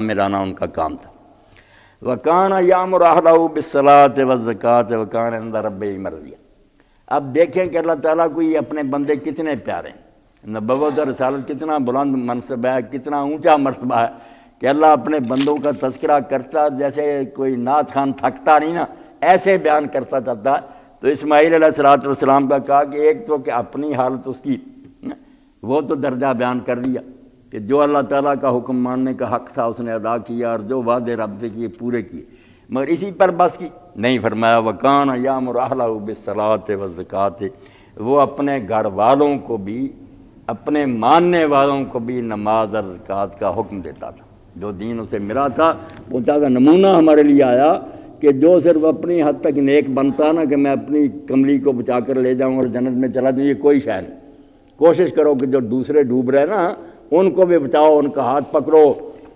میرانا ان کا کام تھا۔ وَكَانَ يَأْمُرُ أَهْلَهُ بِالصَّلَاةِ وَالزَّكَاةِ وَكَانَ عِندَ رَبِّهِ مَرْضِيًّا۔ اب دیکھیں کہ اللہ تعالیٰ کو یہ اپنے بندے کتنے پیارے ہیں، نبوت اور رسالت کتنا بلند منصب ہے، کتنا اونچا مرتبہ ہے کہ اللہ اپنے بندوں کا تذکرہ کرتا جیسے کوئی نعت خان تھکتا نہیں نا، ایسے بیان کرتا چلتا۔ تو اسماعیل علیہ السلام کا کہا کہ ایک تو کہ اپنی حالت اس کی وہ تو درجہ بیان کر دیا کہ جو اللہ تعالیٰ کا حکم ماننے کا حق تھا اس نے ادا کیا، اور جو وعدے رب سے کیے پورے کیے، مگر اسی پر بس کی نہیں۔ فرمایا وَكَانَ يَأْمُرُ أَهْلَهُ بِالصَّلَاةِ وَالزَّكَاةِ، وہ اپنے گھر والوں کو بھی، اپنے ماننے والوں کو بھی نماز اور زکوٰۃ کا حکم دیتا تھا۔ جو دین اسے ملا تھا وہ زیادہ نمونہ ہمارے لیے آیا کہ جو صرف اپنی حد تک نیک بنتا نا کہ میں اپنی کملی کو بچا کر لے جاؤں اور جنت میں چلا جاؤں، یہ کوئی شے نہیں۔ کوشش کرو کہ جو دوسرے ڈوب رہے نا ان کو بھی بچاؤ، ان کا ہاتھ پکڑو۔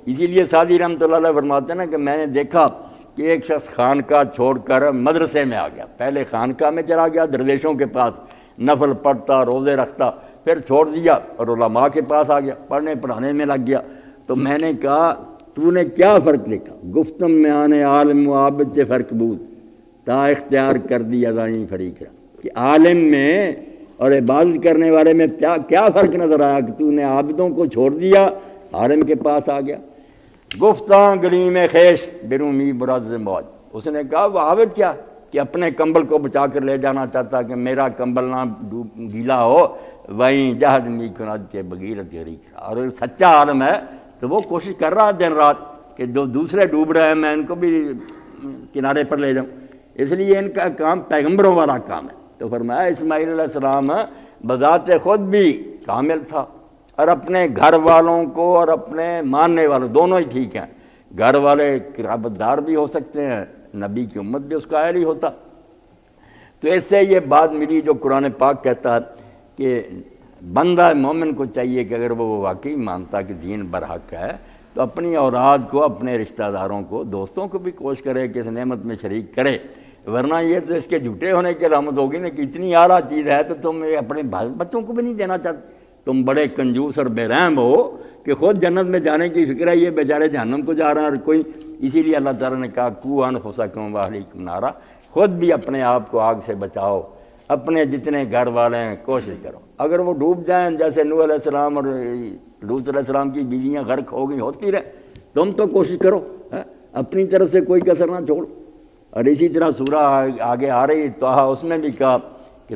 اسی لیے سعدی رحمۃ اللہ علیہ فرماتے ہیں نا کہ میں نے دیکھا کہ ایک شخص خانقاہ چھوڑ کر مدرسے میں آ گیا، پہلے خانقاہ میں چلا گیا درویشوں کے پاس، نفل پڑھتا، روزے رکھتا، پھر چھوڑ دیا اور علماء کے پاس آ گیا، پڑھنے پڑھانے میں لگ گیا۔ تو میں نے کہا تو نے کیا فرق دیکھا؟ گفتم میں آنے عالم و عابد سے فرق بود تا اختیار کر دی ازائیں فریق ہے، کہ عالم میں اور عبادت کرنے والے میں کیا فرق نظر آیا کہ تو نے عابدوں کو چھوڑ دیا، عالم کے پاس آ گیا۔ گفتاں گلیم خیش برومی برز موج، اس نے کہا وہ عابد کیا کہ اپنے کمبل کو بچا کر لے جانا چاہتا کہ میرا کمبل نہ گیلا ہو، وہیں جہد می کناد کے بغیرت غریق۔ اور سچا عالم ہے تو وہ کوشش کر رہا دن رات کہ جو دوسرے ڈوب رہے ہیں میں ان کو بھی کنارے پر لے جاؤں۔ اس لیے ان کا کام پیغمبروں والا کام ہے۔ تو فرمایا اسماعیل علیہ السلام بذات خود بھی کامل تھا، اور اپنے گھر والوں کو اور اپنے ماننے والوں دونوں ہی ٹھیک ہیں۔ گھر والے قرابت دار بھی ہو سکتے ہیں، نبی کی امت بھی اس کا اہل ہی ہوتا۔ تو اس سے یہ بات ملی جو قرآن پاک کہتا ہے کہ بندہ مومن کو چاہیے کہ اگر وہ واقعی مانتا کہ دین برحق ہے تو اپنی اولاد کو، اپنے رشتہ داروں کو، دوستوں کو بھی کوشش کرے کہ اس نعمت میں شریک کرے، ورنہ یہ تو اس کے جھوٹے ہونے کی علامت ہوگی نا کہ اتنی اعلیٰ چیز ہے تو تم اپنے بچوں کو بھی نہیں دینا چاہتے۔ تم بڑے کنجوس اور بے رحم ہو کہ خود جنت میں جانے کی فکر ہے، یہ بیچارے جہنم کو جا رہے ہیں اور کوئی۔ اسی لیے اللہ تعالیٰ نے کہا قوا انفسکم واہلیکم نارا، خود بھی اپنے آپ کو آگ سے بچاؤ، اپنے جتنے گھر والے ہیں کوشش کرو۔ اگر وہ ڈوب جائیں جیسے نوح علیہ السلام اور لوط علیہ السلام کی بیویاں غرق ہو گئی، ہوتی رہے، تم تو کوشش کرو، اپنی طرف سے کوئی کسر نہ چھوڑو۔ اور اسی طرح سورہ آگے آ رہی توحا، اس میں بھی کہا کہ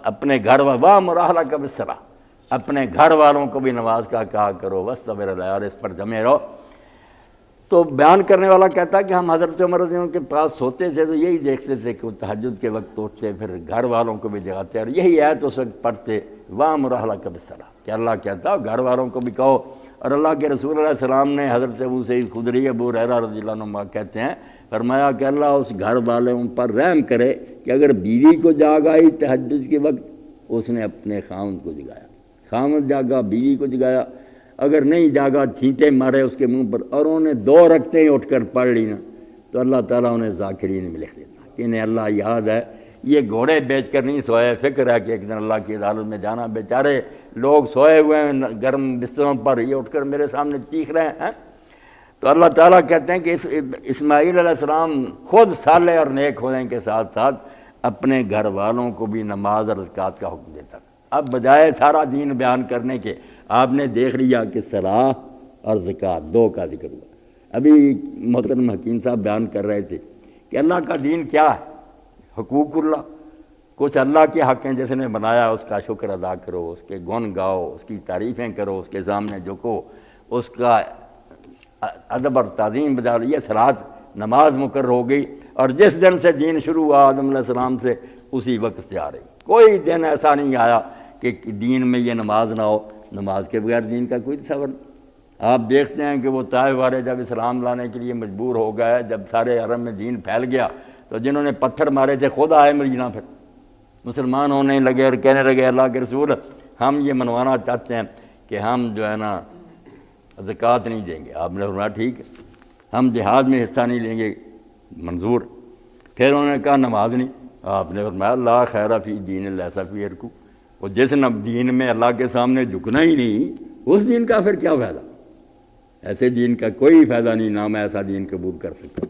اپنے گھر وَأْمُرْ أَهْلَكَ بِالصَّلَاةِ، اپنے گھر والوں کو بھی نماز کا کہا کرو، وَاصْطَبِرْ عَلَيْهَا، اور اس پر جمے رہو۔ تو بیان کرنے والا کہتا ہے کہ ہم حضرت عمر رضی اللہ عنہ کے پاس سوتے تھے تو یہی دیکھتے تھے کہ وہ تہجد کے وقت اٹھتے، پھر گھر والوں کو بھی جگاتے، اور یہی آیت اس وقت پڑھتے وَأْمُرْ أَهْلَكَ بِالصَّلَاةِ کہ اللہ کہتا گھر والوں کو بھی کہو۔ اور اللہ کے رسول علیہ السلام نے حضرت ابو سعید خدری، ابو ہریرہ رضی اللہ عنہ کہتے ہیں، فرمایا کہ اللہ اس گھر والوں پر رحم کرے کہ اگر بیوی کو جاگ آئی تہجد کے وقت اس نے اپنے خاوند کو جگایا، خاوند جاگا بیوی کو جگایا، اگر نہیں جاگا چھینٹے مارے اس کے منہ پر، اور انہوں نے 2 رکعتیں اٹھ کر پڑھ لی نا تو اللہ تعالیٰ انہیں ذاکرین میں لکھ دیتا کہ انہیں اللہ یاد ہے۔ یہ گھوڑے بیچ کر نہیں سوئے، فکر ہے کہ ایک دن اللہ کی عدالت میں جانا، بیچارے لوگ سوئے ہوئے ہیں گرم بستروں پر، یہ اٹھ کر میرے سامنے چیخ رہے ہیں۔ تو اللہ تعالیٰ کہتے ہیں کہ اسماعیل علیہ السلام خود صالح اور نیک ہونے کے ساتھ ساتھ اپنے گھر والوں کو بھی نماز اور زکوٰۃ کا حکم دیتا۔ اب بجائے سارا دین بیان کرنے کے آپ نے دیکھ لیا کہ صلاح اور زکوٰۃ 2 کا ذکر ہوا۔ ابھی محترم حکیم صاحب بیان کر رہے تھے کہ اللہ کا دین کیا ہے، حقوق اللہ، کچھ اللہ کے حق ہیں جس نے بنایا اس کا شکر ادا کرو، اس کے گن گاؤ، اس کی تعریفیں کرو، اس کے سامنے جھکو، اس کا ادب اور تعظیم بجا لی۔ یہ صلاۃ نماز مقرر ہو گئی، اور جس دن سے دین شروع ہوا آدم علیہ السلام سے اسی وقت سے آ رہی، کوئی دن ایسا نہیں آیا کہ دین میں یہ نماز نہ ہو۔ نماز کے بغیر دین کا کوئی تصور نہیں۔ آپ دیکھتے ہیں کہ وہ طائف والے جب اسلام لانے کے لیے مجبور ہو گئے، جب سارے عرب میں دین پھیل گیا تو جنہوں نے پتھر مارے تھے خود آئے مدینہ، پھر مسلمان ہونے لگے اور کہنے لگے اللہ کے رسول ہم یہ منوانا چاہتے ہیں کہ ہم جو ہے نا زکوٰۃ نہیں دیں گے۔ آپ نے فرمایا ٹھیک ہے، ہم جہاد میں حصہ نہیں لیں گے، منظور۔ پھر انہوں نے کہا نماز نہیں، آپ نے فرمایا لا خیر فی دین لیس فیہ رکوع، وہ جس دین میں اللہ کے سامنے جھکنا ہی نہیں، اس دین کا پھر کیا فائدہ ایسے دین کا کوئی فائدہ نہیں، نہ میں ایسا دین قبول کر سکتا۔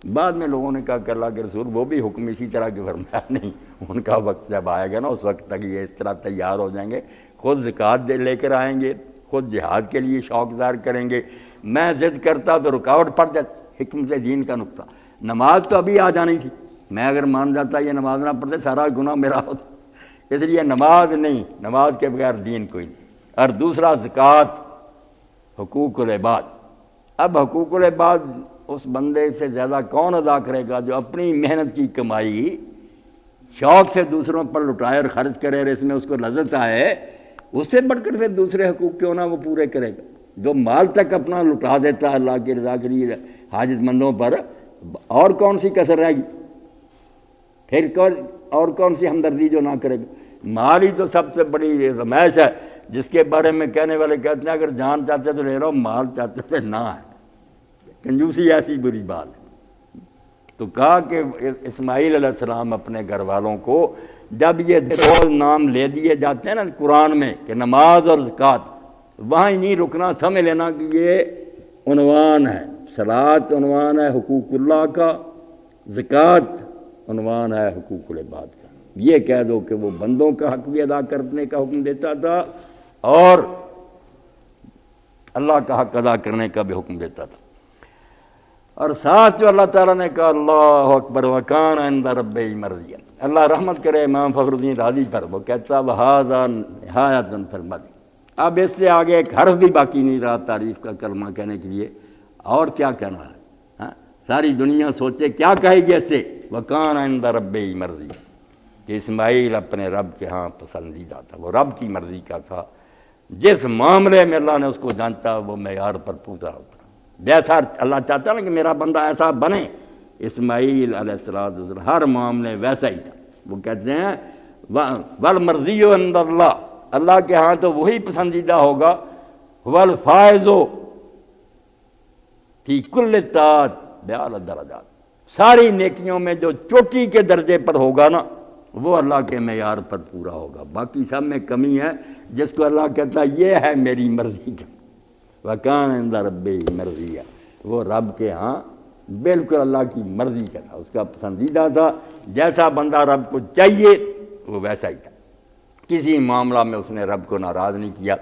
بعد میں لوگوں نے کہا کہ اللہ کے رسول وہ بھی حکم اسی طرح کے فرمایا نہیں، ان کا وقت جب آئے گا نا اس وقت تک یہ اس طرح تیار ہو جائیں گے، خود زکوٰۃ لے کر آئیں گے، خود جہاد کے لیے شوق ظاہر کریں گے۔ میں ضد کرتا تو رکاوٹ پڑ جاتی، حکم سے دین کا نقطہ۔ نماز تو ابھی آ جانی تھی، میں اگر مان جاتا یہ نماز نہ پڑھتے سارا گناہ میرا ہوتا، اس لیے نماز نہیں، نماز کے بغیر دین کوئی نہیں۔ اور دوسرا زکوٰۃ، حقوق العباد۔ اب حقوق العباد اس بندے سے زیادہ کون ادا کرے گا جو اپنی محنت کی کمائی شوق سے دوسروں پر لٹائے اور خرچ کرے اور اس میں اس کو لذت آئے، اس سے بڑھ کر پھر دوسرے حقوق کیوں نہ وہ پورے کرے گا۔ جو مال تک اپنا لٹا دیتا ہے اللہ کی رضا کے لیے حاجت مندوں پر، اور کون سی کسر رہے گی؟ پھر اور کون سی ہمدردی جو نہ کرے گا؟ مال ہی تو سب سے بڑی رمائش ہے، جس کے بارے میں کہنے والے کہتے ہیں اگر جان چاہتے تو لے رہو، مال چاہتے تو نہ ہے۔ کنجوسی ایسی بری بات ہے۔ تو کہا کہ اسماعیل علیہ السلام اپنے گھر والوں کو جب یہ دو نام لے دیے جاتے ہیں نا قرآن میں کہ نماز اور زکوٰۃ، وہاں ہی نہیں رکنا، سمجھ لینا کہ یہ عنوان ہے، صلاۃ عنوان ہے حقوق اللہ کا، زکوٰۃ عنوان ہے حقوق العباد کا۔ یہ کہہ دو کہ وہ بندوں کا حق بھی ادا کرنے کا حکم دیتا تھا اور اللہ کا حق ادا کرنے کا بھی حکم دیتا تھا۔ اور ساتھ جو اللہ تعالیٰ نے کہا اللہ اکبر وکان عند ربہ مرضیہ، اللہ رحمت کرے امام فخر الدین رازی پر، وہ کہتا وہذا نہایۃ فی المدح۔ اب اس سے آگے ایک حرف بھی باقی نہیں رہا تعریف کا کلمہ کہنے کے لیے، اور کیا کہنا ہے؟ ساری دنیا سوچے کیا کہے گی اس سے، وکان عند ربہ مرضیہ، کہ اسماعیل اپنے رب کے ہاں پسندیدہ تھا، وہ رب کی مرضی کا تھا، جس معاملے میں اللہ نے اس کو جانتا وہ معیار پر پورا ہوتا، جیسا اللہ چاہتا ہے نا کہ میرا بندہ ایسا بنے، اسماعیل علیہ السلام ہر معاملے ویسا ہی تھا۔ وہ کہتے ہیں والمرضی عند اللہ، اللہ کے ہاں تو وہی پسندیدہ ہوگا، والفائز فی کل طاعت باعلی درجات، ساری نیکیوں میں جو چوٹی کے درجے پر ہوگا نا وہ اللہ کے معیار پر پورا ہوگا، باقی سب میں کمی ہے، جس کو اللہ کہتا ہے یہ ہے میری مرضی کا، وَكَانَ عِندَ رَبِّهِ مَرْضِيًّا، وہ رب کے ہاں بالکل اللہ کی مرضی کا تھا، اس کا پسندیدہ تھا، جیسا بندہ رب کو چاہیے وہ ویسا ہی تھا، کسی معاملہ میں اس نے رب کو ناراض نہیں کیا۔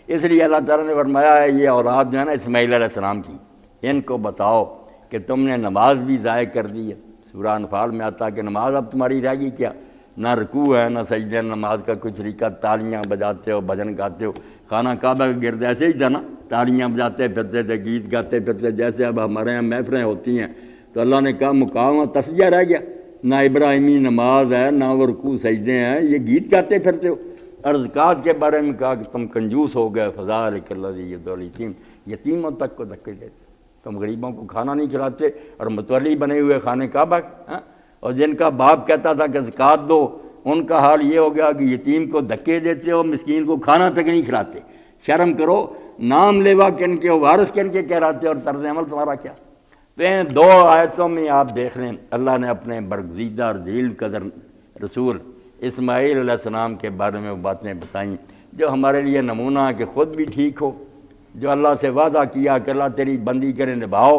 اس لیے اللہ تعالیٰ نے فرمایا ہے یہ اولاد جو ہے نا اسماعیل علیہ السلام کی، ان کو بتاؤ کہ تم نے نماز بھی ضائع کر دی ہے۔ سورہ انفال میں آتا کہ نماز اب تمہاری رہ گئی کیا، نہ رکوع ہے نہ سجدے، نماز کا کوئی طریقہ، تالیاں بجاتے ہو، بھجن گاتے ہو، خانہ کعبہ کے گرد ایسے ہی تھا نا، تالیاں بجاتے پھرتے تھے، گیت گاتے پھرتے، جیسے اب ہمارے یہاں محفلیں ہوتی ہیں۔ تو اللہ نے کہا مقام تصفیہ رہ گیا، نہ ابراہیمی نماز ہے نہ وہ رکوع سجدے ہیں، یہ گیت گاتے پھرتے ہو۔ اور زکوٰۃ کے بارے میں کہا کہ تم کنجوس ہو گئے، فذلک الذی یدعو الیتیم، یتیموں تک کو دھکے دیتے، تم غریبوں کو کھانا نہیں کھلاتے اور متولی بنے ہوئے خانہ کعبہ، اور جن کا باپ کہتا تھا کہ زکوٰۃ دو، ان کا حال یہ ہو گیا کہ یتیم کو دھکے دیتے ہو، مسکین کو کھانا تک نہیں کھلاتے۔ شرم کرو، نام لیوا کن کے، وارث کن کے کہلاتے اور طرز عمل تمہارا کیا؟ تو ان دو آیتوں میں آپ دیکھ لیں اللہ نے اپنے برگزیدہ اور ذیل قدر رسول اسماعیل علیہ السلام کے بارے میں وہ باتیں بتائیں جو ہمارے لیے نمونہ ہے کہ خود بھی ٹھیک ہو، جو اللہ سے وعدہ کیا کہ اللہ تیری بندی کرے نبھاؤ،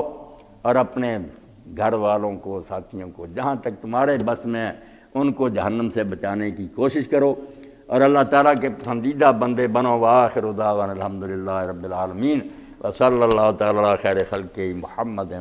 اور اپنے گھر والوں کو، ساتھیوں کو جہاں تک تمہارے بس میں ان کو جہنم سے بچانے کی کوشش کرو، اور اللہ تعالیٰ کے پسندیدہ بندے بنو۔ وآخر دعوانا الحمدللہ رب العالمین، وصلی اللہ تعالیٰ علی خیر خلقہ محمد۔